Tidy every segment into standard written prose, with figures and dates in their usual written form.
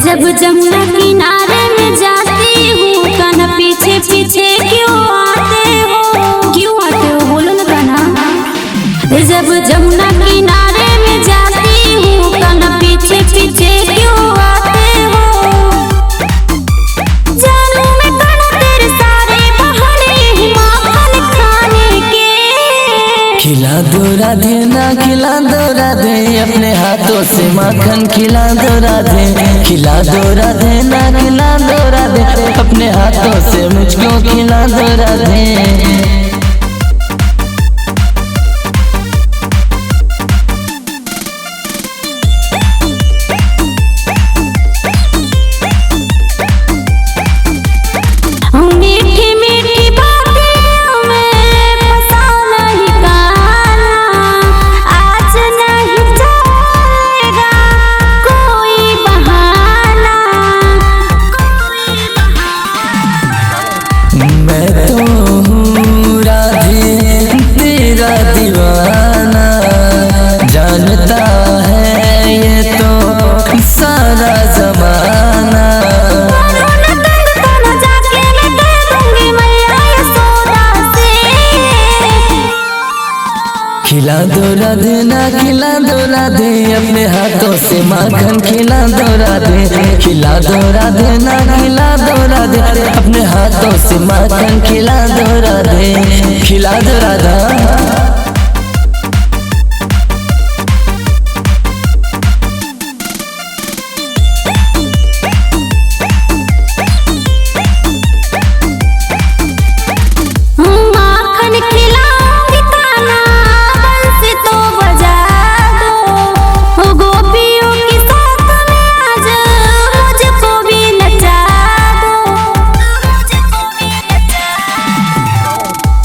जब जमुना किनारे में जाती हूँ कान्हा पीछे पीछे क्यों आते हो बोलो ना कान्हा। जब जमुना किनारे में जाती हूँ कान्हा पीछे पीछे क्यों आते हो। जानू मैं कान्हा तेरे सारे बहाने माखन खाने के। खिला दो राधे ना खिला दो राधे अपने हाथों से माखन खिला दो राधे। खिला दो राधे ना खिला दो राधे अपने हाथों से मुझको खिला दो राधे। मैं तो हूँ राधे तेरा दीवाना, जानता है ये तो सारा जमाना। खिला दो राधे ना खिला दो राधे अपने हाथों से माखन खिला दो राधे। खिला दो राधे ना खिला दो राधे अपने हाथों से माखन खिला दो राधे। खिला दो राधा।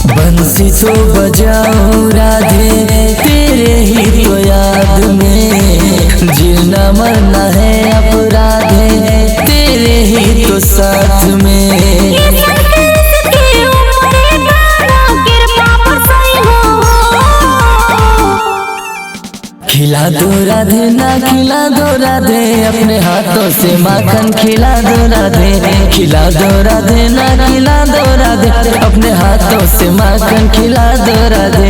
बंसी तो बजाऊं राधे तेरे ही तो याद में, जीना मरना है अपराधे तेरे ही तो साथ में। खिला दो राधे ना खिला दो राधे अपने हाथों से माखन खिला दो राधे। खिला दो राधे ना खिला दो राधे अपने हाथों से माखन खिला दो राधे।